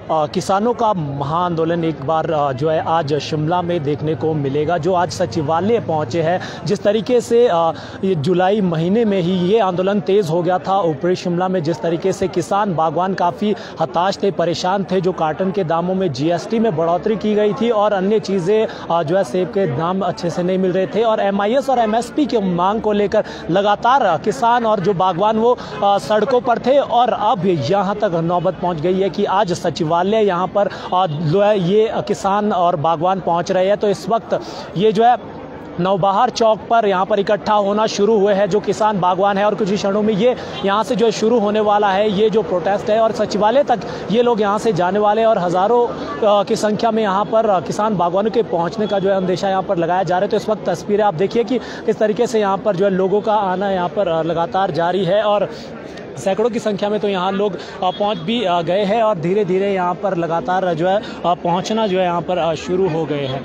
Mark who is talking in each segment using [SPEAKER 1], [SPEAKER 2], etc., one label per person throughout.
[SPEAKER 1] किसानों का महाआंदोलन एक बार जो है आज शिमला में देखने को मिलेगा, जो आज सचिवालय पहुंचे हैं। जिस तरीके से ये जुलाई महीने में ही ये आंदोलन तेज़ हो गया था ऊपरी शिमला में, जिस तरीके से किसान बागवान काफ़ी हताश थे, परेशान थे, जो कार्टन के दामों में जीएसटी में बढ़ोतरी की गई थी और अन्य चीज़ें जो है सेब के दाम अच्छे से नहीं मिल रहे थे, और एमआईएस और एमएसपी की मांग को लेकर लगातार किसान और जो बागवान वो सड़कों पर थे। और अब यहाँ तक नौबत पहुँच गई है कि आज सचिवालय यहाँ पर ये किसान और बागवान पहुँच रहे हैं। तो इस वक्त ये जो है नवबहार चौक पर यहाँ पर इकट्ठा होना शुरू हुए हैं जो किसान बागवान है, और कुछ ही क्षणों में ये यहाँ से जो शुरू होने वाला है ये जो प्रोटेस्ट है, और सचिवालय तक ये लोग यहाँ से जाने वाले हैं, और हज़ारों की संख्या में यहाँ पर किसान बागवानों के पहुँचने का जो है अंदेशा यहाँ पर लगाया जा रहा है। तो इस वक्त तस्वीरें आप देखिए कि किस तरीके से यहाँ पर जो है लोगों का आना यहाँ पर लगातार जारी है, और सैकड़ों की संख्या में तो यहाँ लोग पहुँच भी गए हैं, और धीरे धीरे यहाँ पर लगातार जो है पहुँचना जो है यहाँ पर शुरू हो गए हैं।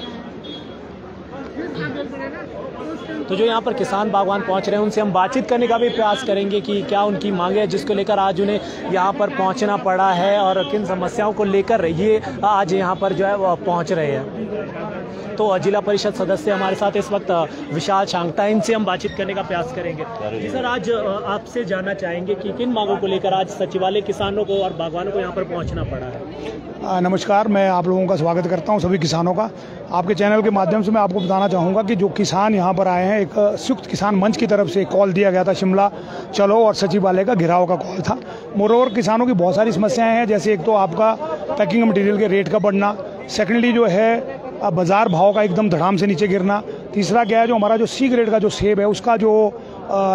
[SPEAKER 1] तो जो यहाँ पर किसान बागवान पहुँच रहे हैं उनसे हम बातचीत करने का भी प्रयास करेंगे कि क्या उनकी मांगे हैं जिसको लेकर आज उन्हें यहाँ पर पहुँचना पड़ा है, और किन समस्याओं को लेकर ये आज यहाँ पर जो है वो पहुँच रहे हैं। तो जिला परिषद सदस्य हमारे साथ इस वक्त विशाल शांगटा, इनसे हम बातचीत करने का प्रयास करेंगे। जी सर, आज आपसे जानना चाहेंगे कि किन मांगों को लेकर आज सचिवालय किसानों को और बागवानों को यहाँ पर पहुँचना पड़ा है।
[SPEAKER 2] नमस्कार, मैं आप लोगों का स्वागत करता हूं, सभी किसानों का। आपके चैनल के माध्यम से मैं आपको बताना चाहूँगा कि जो किसान यहाँ पर आए हैं, एक संयुक्त किसान मंच की तरफ से कॉल दिया गया था, शिमला चलो, और सचिवालय का घेराव का कॉल था। मोरोवर किसानों की बहुत सारी समस्याएं हैं, जैसे एक तो आपका पैकिंग मटेरियल के रेट का बढ़ना, सेकेंडली जो है बाज़ार भाव का एकदम धड़ाम से नीचे गिरना, तीसरा क्या है जो हमारा जो सी ग्रेड का जो सेब है उसका जो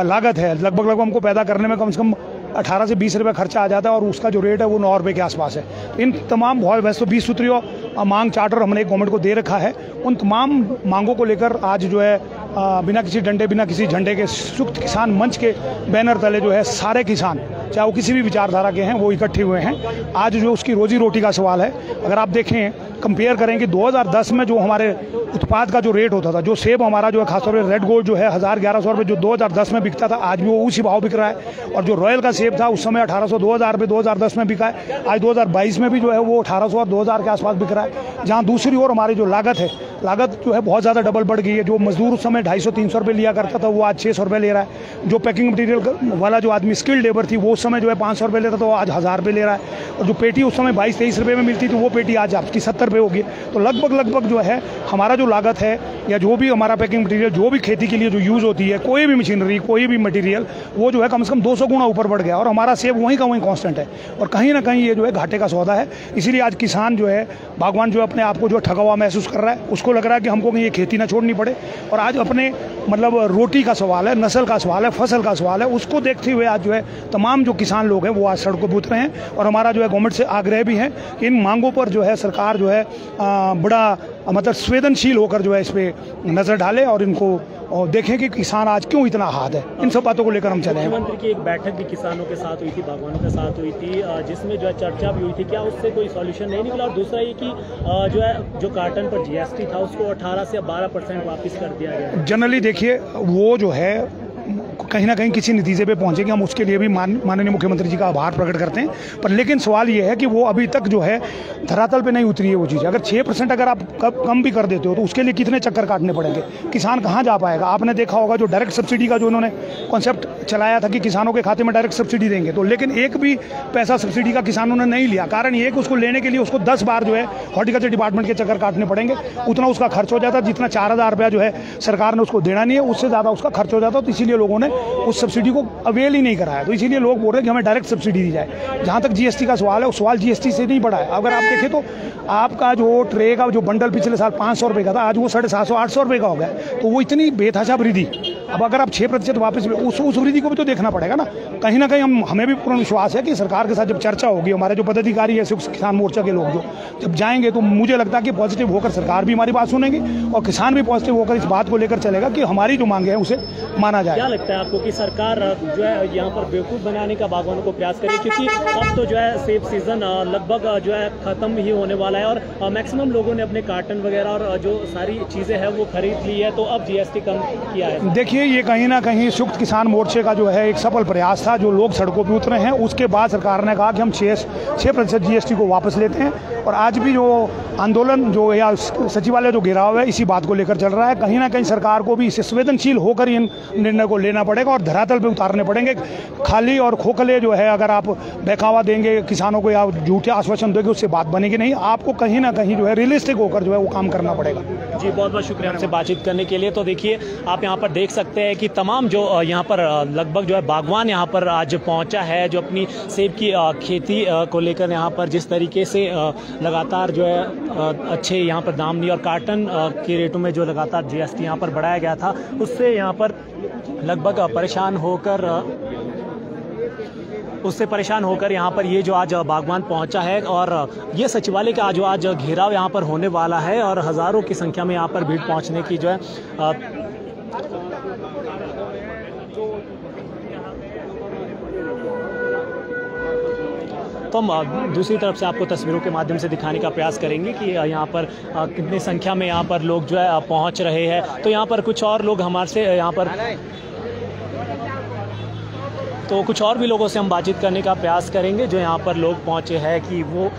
[SPEAKER 2] लागत है लगभग हमको पैदा करने में कम से कम 18 से 20 रुपये खर्चा आ जाता है, और उसका जो रेट है वो 9 रुपये के आसपास है। इन तमाम बहुत वैसे तो 20 सूत्रीय मांग चार्टर हमने गवर्नमेंट को दे रखा है। उन तमाम मांगों को लेकर आज जो है बिना किसी डंडे बिना किसी झंडे के संयुक्त किसान मंच के बैनर तले जो है सारे किसान, चाहे वो किसी भी विचारधारा के हैं, वो इकट्ठे हुए हैं। आज जो उसकी रोजी रोटी का सवाल है, अगर आप देखें कंपेयर करें कि 2010 में जो हमारे उत्पाद का जो रेट होता था, जो सेब हमारा जो है खासतौर पर रेड गोल्ड जो है 1000-1100 रुपये जो 2010 में बिकता था, आज भी वो उसी भाव बिक रहा है। और जो रॉयल का सेब था उस समय 1800-2000 रुपये 2010 में बिका है, आज 2022 में भी जो है वो 1800 और 2000 के आसपास बिक रहा है। जहाँ दूसरी ओर हमारी जो लागत है, लागत जो है बहुत ज़्यादा डबल बढ़ गई है। जो मजदूर उस समय 250-300 रुपये लिया करता था वो आज 600 रुपये ले रहा है। जो पैकिंग मटीरियल वाला जो आदमी स्किल्ड लेबर थी वो उस समय जो है 500 रुपये लेता था, वो आज 1000 रुपये ले रहा है। और जो पेटी उस समय 22-23 रुपये में मिलती थी वो पेटी आज आपकी 70 रुपये होगी। तो लगभग जो है हमारा जो लागत है, या जो भी हमारा पैकिंग मटीरियल जो भी खेती के लिए जो यूज़ होती है, कोई भी मशीनरी कोई भी मटीरियल, वो जो है कम से कम 200 गुना ऊपर बढ़ गया, और हमारा सेब वहीं का वहीं कांस्टेंट है। और कहीं ना कहीं ये जो है घाटे का सौदा है। इसीलिए आज किसान जो है बागवान जो अपने आप को जो ठगा हुआ महसूस कर रहा है, उसको लग रहा है कि हमको ये खेती ना छोड़नी पड़े, और आज अपने मतलब रोटी का सवाल है, नस्ल का सवाल है, फसल का सवाल है, उसको देखते हुए आज जो है तमाम जो किसान लोग हैं वो आज सड़कों पर उतरे हैं। और हमारा जो है गवर्नमेंट से आग्रह भी है कि इन मांगों पर जो है सरकार जो है बड़ा मतलब संवेदनशील होकर जो है इस पे नजर डाले, और इनको और देखें कि किसान आज क्यों इतना हाथ है। इन सब बातों को लेकर हम चले।
[SPEAKER 1] मुख्यमंत्री की एक बैठक भी किसानों के साथ हुई थी, बागवानों के साथ हुई थी, जिसमें जो है चर्चा भी हुई थी, क्या उससे कोई सॉल्यूशन नहीं निकला? और दूसरा ये कि जो है जो कार्टन पर जीएसटी था उसको 18 से 12% वापस कर दिया गया।
[SPEAKER 2] जनरली देखिए वो जो है कहीं ना कहीं किसी नतीजे पे पहुंचेंगे, हम उसके लिए भी माननीय मुख्यमंत्री जी का आभार प्रकट करते हैं। पर लेकिन सवाल ये है कि वो अभी तक जो है धरातल पे नहीं उतरी है वो चीज़। अगर 6% अगर आप कम भी कर देते हो तो उसके लिए कितने चक्कर काटने पड़ेंगे, किसान कहाँ जा पाएगा? आपने देखा होगा जो डायरेक्ट सब्सिडी का जो उन्होंने कॉन्सेप्ट चलाया था कि किसानों के खाते में डायरेक्ट सब्सिडी देंगे, तो लेकिन एक भी पैसा सब्सिडी का किसानों ने नहीं लिया। कारण ये कि उसको लेने के लिए उसको 10 बार जो है हॉर्टिकल्चर डिपार्टमेंट के चक्कर काटने पड़ेंगे, उतना उसका खर्च हो जाता है। जितना 4000 रुपया जो है सरकार ने उसको देना नहीं है, उससे ज़्यादा उसका खर्च हो जाता है। तो इसीलिए लोगों ने उस सब्सिडी को अवेल ही नहीं कराया। तो इसीलिए लोग बोल रहे हैं कि हमें डायरेक्ट सब्सिडी दी जाए। जहाँ तक जीएसटी का सवाल है, वो सवाल जीएसटी से नहीं बढ़ा है। अगर आप देखें तो आपका जो ट्रे का जो बंडल पिछले साल 500 रुपये का था, आज वो 750-800 रुपये का हो गया। तो वो इतनी बेतहाशा वृद्धि, अब अगर आप 6% वापस उस वृद्धि को भी तो देखना पड़ेगा ना कहीं हमें भी पूर्ण विश्वास है कि सरकार के साथ जब चर्चा होगी, हमारे जो पदाधिकारी है संयुक्त किसान मोर्चा के लोग जो जब जाएंगे, तो मुझे लगता है कि पॉजिटिव होकर सरकार भी हमारी बात सुनेंगे और किसान भी पॉजिटिव होकर इस बात को लेकर चलेगा कि हमारी जो मांगे हैं उसे माना जाए।
[SPEAKER 1] क्या लगता है आपको कि सरकार जो है यहाँ पर बेवकूफ़ बनाने का बागवानों को प्रयास करे? क्योंकि अब तो जो है सेब सीजन लगभग जो है ख़त्म ही होने वाला है, और मैक्सिमम लोगों ने अपने कार्टन वगैरह और जो सारी चीज़ें हैं वो खरीद ली है, तो अब जीएसटी कम किया है।
[SPEAKER 2] देखिए ये कहीं ना कहीं संयुक्त किसान मोर्चे का जो है एक सफल प्रयास था। जो लोग सड़कों पर उतरे हैं, उसके बाद सरकार ने कहा कि हम 6% GST को वापस लेते हैं। और आज भी जो आंदोलन जो या सचिवालय जो घेराव है, इसी बात को लेकर चल रहा है। कहीं ना कहीं सरकार को भी इससे संवेदनशील होकर इन निर्णय को लेना पड़ेगा और धरातल पर उतारने पड़ेंगे। खाली और खोखले जो है, अगर आप बहकावा देंगे किसानों को या झूठे आश्वासन देंगे, उससे बात बनेगी नहीं। आपको कहीं ना कहीं जो है रियलिस्टिक होकर जो है वो काम करना पड़ेगा।
[SPEAKER 1] जी, बहुत बहुत शुक्रिया हमसे बातचीत करने के लिए। तो देखिए, आप यहाँ पर देख सकते हैं कि तमाम जो यहाँ पर लगभग जो है बागवान यहाँ पर आज पहुँचा है, जो अपनी सेब की खेती को लेकर यहाँ पर जिस तरीके से लगातार जो है अच्छे यहाँ पर दाम नहीं और कार्टन के रेटों में जो लगातार GST यहाँ पर बढ़ाया गया था, उससे यहाँ पर लगभग परेशान होकर यहाँ पर ये जो आज बागवान पहुंचा है। और ये सचिवालय का जो आज घेराव यहाँ पर होने वाला है और हज़ारों की संख्या में यहाँ पर भीड़ पहुंचने की जो है तो हम दूसरी तरफ से आपको तस्वीरों के माध्यम से दिखाने का प्रयास करेंगे कि यहाँ पर कितनी संख्या में यहाँ पर लोग जो है पहुँच रहे हैं। तो यहाँ पर कुछ और लोग हमारे से यहाँ पर कुछ और भी लोगों से हम बातचीत करने का प्रयास करेंगे जो यहाँ पर लोग पहुँचे हैं कि वो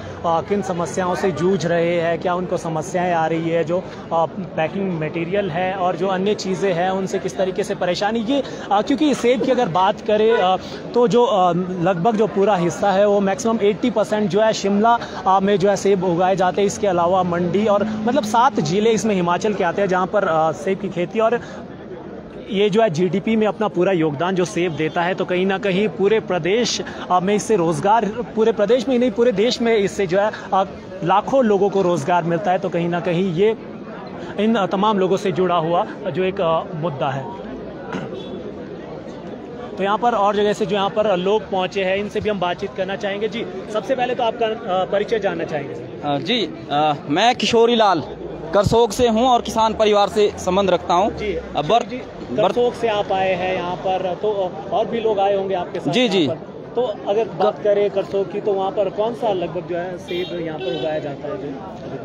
[SPEAKER 1] किन समस्याओं से जूझ रहे हैं, क्या उनको समस्याएं आ रही है, जो पैकिंग मटेरियल है और जो अन्य चीज़ें हैं उनसे किस तरीके से परेशानी। ये क्योंकि सेब की अगर बात करें तो जो लगभग जो पूरा हिस्सा है वो मैक्सिमम 80% जो है शिमला में जो है सेब उगाए जाते हैं। इसके अलावा मंडी और मतलब 7 जिले इसमें हिमाचल के आते हैं जहाँ पर सेब की खेती, और ये जो है GDP में अपना पूरा योगदान जो सेब देता है। तो कहीं ना कहीं पूरे प्रदेश में इससे रोज़गार, पूरे प्रदेश में ही नहीं पूरे देश में इससे जो है लाखों लोगों को रोज़गार मिलता है। तो कहीं ना कहीं ये इन तमाम लोगों से जुड़ा हुआ जो एक मुद्दा है। तो यहाँ पर और जगह से जो यहाँ पर लोग पहुँचे हैं, इनसे भी हम बातचीत करना चाहेंगे। जी, सबसे पहले तो आपका परिचय जानना चाहेंगे।
[SPEAKER 3] जी, मैं किशोरी लाल करसोग से हूँ और किसान परिवार से संबंध रखता हूँ।
[SPEAKER 1] जी, करसोग से आप आए हैं यहाँ पर, तो और भी लोग आए होंगे आपके साथ?
[SPEAKER 3] जी।
[SPEAKER 1] तो अगर बात करें करसोग की, तो वहाँ पर कौन सा लगभग जो है सेब यहाँ पर उगाया जाता है?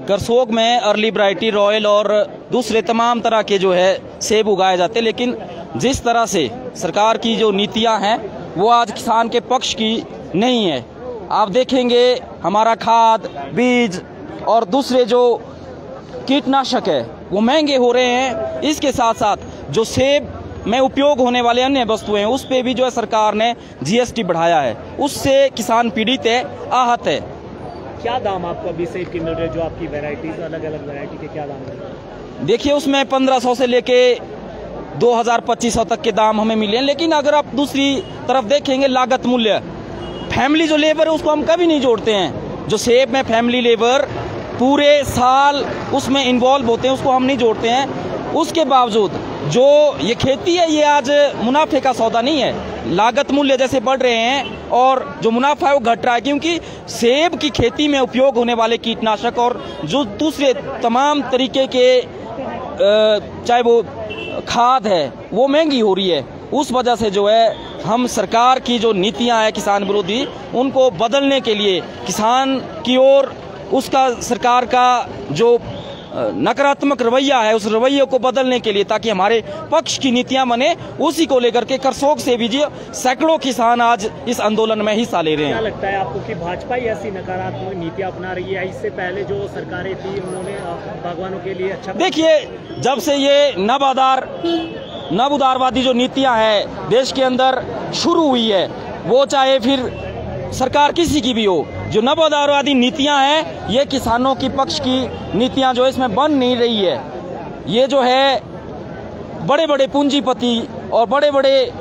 [SPEAKER 3] करसोग में अर्ली वैरायटी, रॉयल और दूसरे तमाम तरह के जो है सेब उगाए जाते हैं। लेकिन जिस तरह से सरकार की जो नीतियाँ हैं वो आज किसान के पक्ष की नहीं है। आप देखेंगे हमारा खाद, बीज और दूसरे जो कीटनाशक है वो महंगे हो रहे हैं। इसके साथ साथ जो सेब में उपयोग होने वाले अन्य वस्तुएं उस पे भी जो है सरकार ने GST बढ़ाया है, उससे किसान पीड़ित है, आहत है।
[SPEAKER 1] क्या दाम आपको अभी सेब की मिल रहे, जो आपकी वैरायटीज अलग अलग वैरायटी के क्या दाम है?
[SPEAKER 3] देखिए, उसमें 1500 से लेके 2000-2500 तक के दाम हमें मिले हैं। लेकिन अगर आप दूसरी तरफ देखेंगे लागत मूल्य, फैमिली जो लेबर है उसको हम कभी नहीं जोड़ते हैं। जो सेब में फैमिली लेबर पूरे साल उसमें इन्वॉल्व होते हैं उसको हम नहीं जोड़ते हैं। उसके बावजूद जो ये खेती है ये आज मुनाफे का सौदा नहीं है। लागत मूल्य जैसे बढ़ रहे हैं और जो मुनाफा है वो घट रहा है, क्योंकि सेब की खेती में उपयोग होने वाले कीटनाशक और जो दूसरे तमाम तरीके के चाहे वो खाद है वो महंगी हो रही है। उस वजह से जो है हम सरकार की जो नीतियां हैं किसान विरोधी, उनको बदलने के लिए किसान की ओर उसका सरकार का जो नकारात्मक रवैया है उस रवैये को बदलने के लिए, ताकि हमारे पक्ष की नीतियां बने, उसी को लेकर के करसोग से भी सैकड़ों किसान आज इस आंदोलन में हिस्सा ले रहे हैं।
[SPEAKER 1] क्या लगता है आपको कि भाजपा ही ऐसी नकारात्मक नीतियां अपना रही है? इससे पहले जो सरकारें थी उन्होंने बागवानों के लिए अच्छा,
[SPEAKER 3] देखिए, जब से ये नव उदारवादी जो नीतियां हैं देश के अंदर शुरू हुई है, वो चाहे फिर सरकार किसी की भी हो, जो नव उदारवादी नीतियां हैं ये किसानों की पक्ष की नीतियां जो इसमें बन नहीं रही है। ये जो है बड़े बड़े पूंजीपति और बड़े बड़े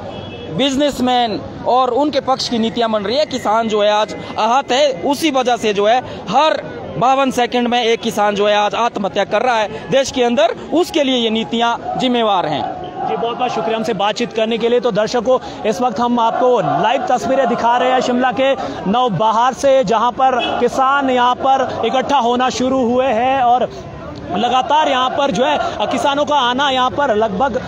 [SPEAKER 3] बिजनेसमैन और उनके पक्ष की नीतियां बन रही है। किसान जो है आज आहत है। उसी वजह से जो है हर 52 सेकंड में एक किसान जो है आज आत्महत्या कर रहा है देश के अंदर। उसके लिए ये नीतियां जिम्मेवार हैं।
[SPEAKER 1] जी, बहुत बहुत शुक्रिया हमसे बातचीत करने के लिए। तो दर्शकों, इस वक्त हम आपको लाइव तस्वीरें दिखा रहे हैं शिमला के नौबहार से, जहां पर किसान यहां पर इकट्ठा होना शुरू हुए हैं और लगातार यहाँ पर जो है किसानों का आना यहाँ पर लगभग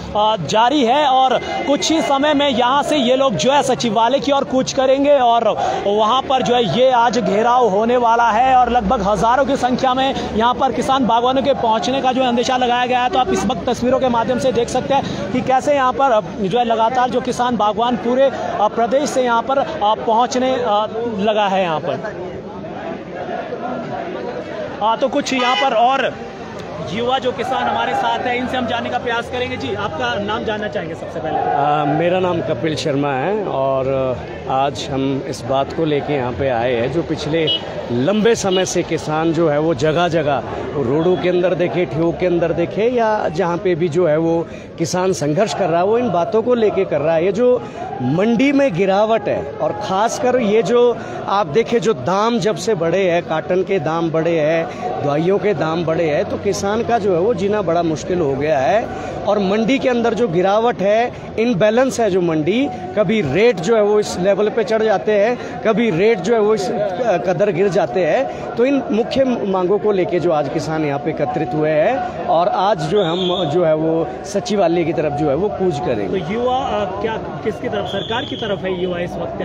[SPEAKER 1] जारी है और कुछ ही समय में यहाँ से ये लोग जो है सचिवालय की ओर कूच करेंगे और वहाँ पर जो है ये आज घेराव होने वाला है और लगभग हजारों की संख्या में यहाँ पर किसान बागवानों के पहुँचने का जो अंदेशा लगाया गया है। तो आप इस वक्त तस्वीरों के माध्यम से देख सकते हैं कि कैसे यहाँ पर जो है लगातार जो किसान बागवान पूरे प्रदेश से यहाँ पर पहुँचने लगा है यहाँ पर। तो कुछ यहाँ पर और युवा जो किसान हमारे साथ है, इनसे हम जानने का प्रयास करेंगे। जी, आपका नाम जानना चाहेंगे सबसे पहले।
[SPEAKER 4] मेरा नाम कपिल शर्मा है और आज हम इस बात को लेके यहाँ पे आए हैं जो पिछले लंबे समय से किसान जो है वो जगह जगह रोडों के अंदर देखे, ठेऊ के अंदर देखे या जहाँ पे भी जो है वो किसान संघर्ष कर रहा है वो इन बातों को लेके कर रहा है। ये जो मंडी में गिरावट है और ख़ासकर ये जो आप देखें जो दाम जब से बढ़े हैं, काटन के दाम बढ़े हैं, दवाइयों के दाम बढ़े हैं, तो किसान का जो है वो जीना बड़ा मुश्किल हो गया है। और मंडी के अंदर जो गिरावट है, इनबैलेंस है जो मंडी, कभी रेट जो है वो इस लेवल पे चढ़ जाते हैं, कभी रेट जो है वो इस कदर गिर जाते हैं। तो इन मुख्य मांगों को लेके जो आज किसान यहाँ पे एकत्रित हुए हैं और आज जो हम जो है वो सचिवालय की तरफ जो है वो कूच करेंगे।
[SPEAKER 1] तो युवा क्या किसकी तरफ, सरकार की तरफ है युवा इस वक्त,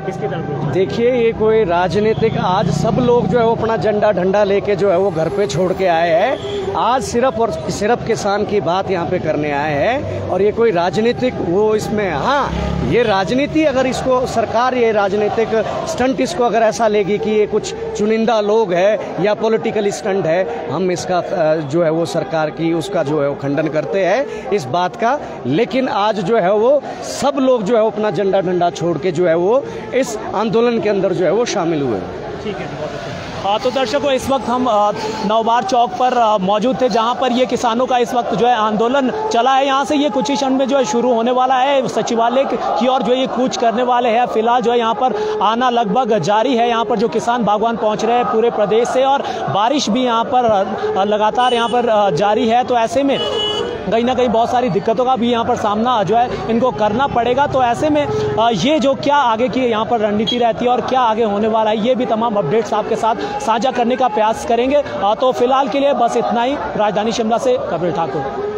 [SPEAKER 1] किसकी तरफ?
[SPEAKER 4] देखिए, ये कोई राजनीतिक, आज सब लोग जो है वो अपना झंडा डंडा लेके जो है वो घर पे छोड़ के आए हैं। आज सिर्फ और सिर्फ किसान की बात यहाँ पे करने आए हैं और ये कोई राजनीतिक वो इसमें, हाँ ये राजनीति अगर इसको सरकार ये राजनीतिक स्टंट इसको अगर ऐसा लेगी कि ये कुछ चुनिंदा लोग है या पॉलिटिकल स्टंट है, हम इसका जो है वो सरकार की उसका जो है वो खंडन करते हैं इस बात का। लेकिन आज जो है वो सब लोग जो है वो अपना झंडा डंडा छोड़ के जो है वो इस आंदोलन के अंदर जो है वो शामिल हुए।
[SPEAKER 1] ठीक है, बहुत अच्छा। तो दर्शकों, इस वक्त हम नवबार चौक पर मौजूद थे जहां पर ये किसानों का इस वक्त जो है आंदोलन चला है। यहां से ये कुछ ही क्षण में जो है शुरू होने वाला है, सचिवालय की ओर जो ये कूच करने वाले हैं। फिलहाल जो है यहाँ पर आना लगभग जारी है। यहाँ पर जो किसान बागवान पहुंच रहे हैं पूरे प्रदेश से और बारिश भी यहाँ पर लगातार यहाँ पर जारी है। तो ऐसे में कहीं ना कहीं बहुत सारी दिक्कतों का भी यहाँ पर सामना जो है इनको करना पड़ेगा। तो ऐसे में ये जो क्या आगे की यहाँ पर रणनीति रहती है और क्या आगे होने वाला है, ये भी तमाम अपडेट्स आपके साथ साझा करने का प्रयास करेंगे। तो फिलहाल के लिए बस इतना ही। राजधानी शिमला से कपिल ठाकुर।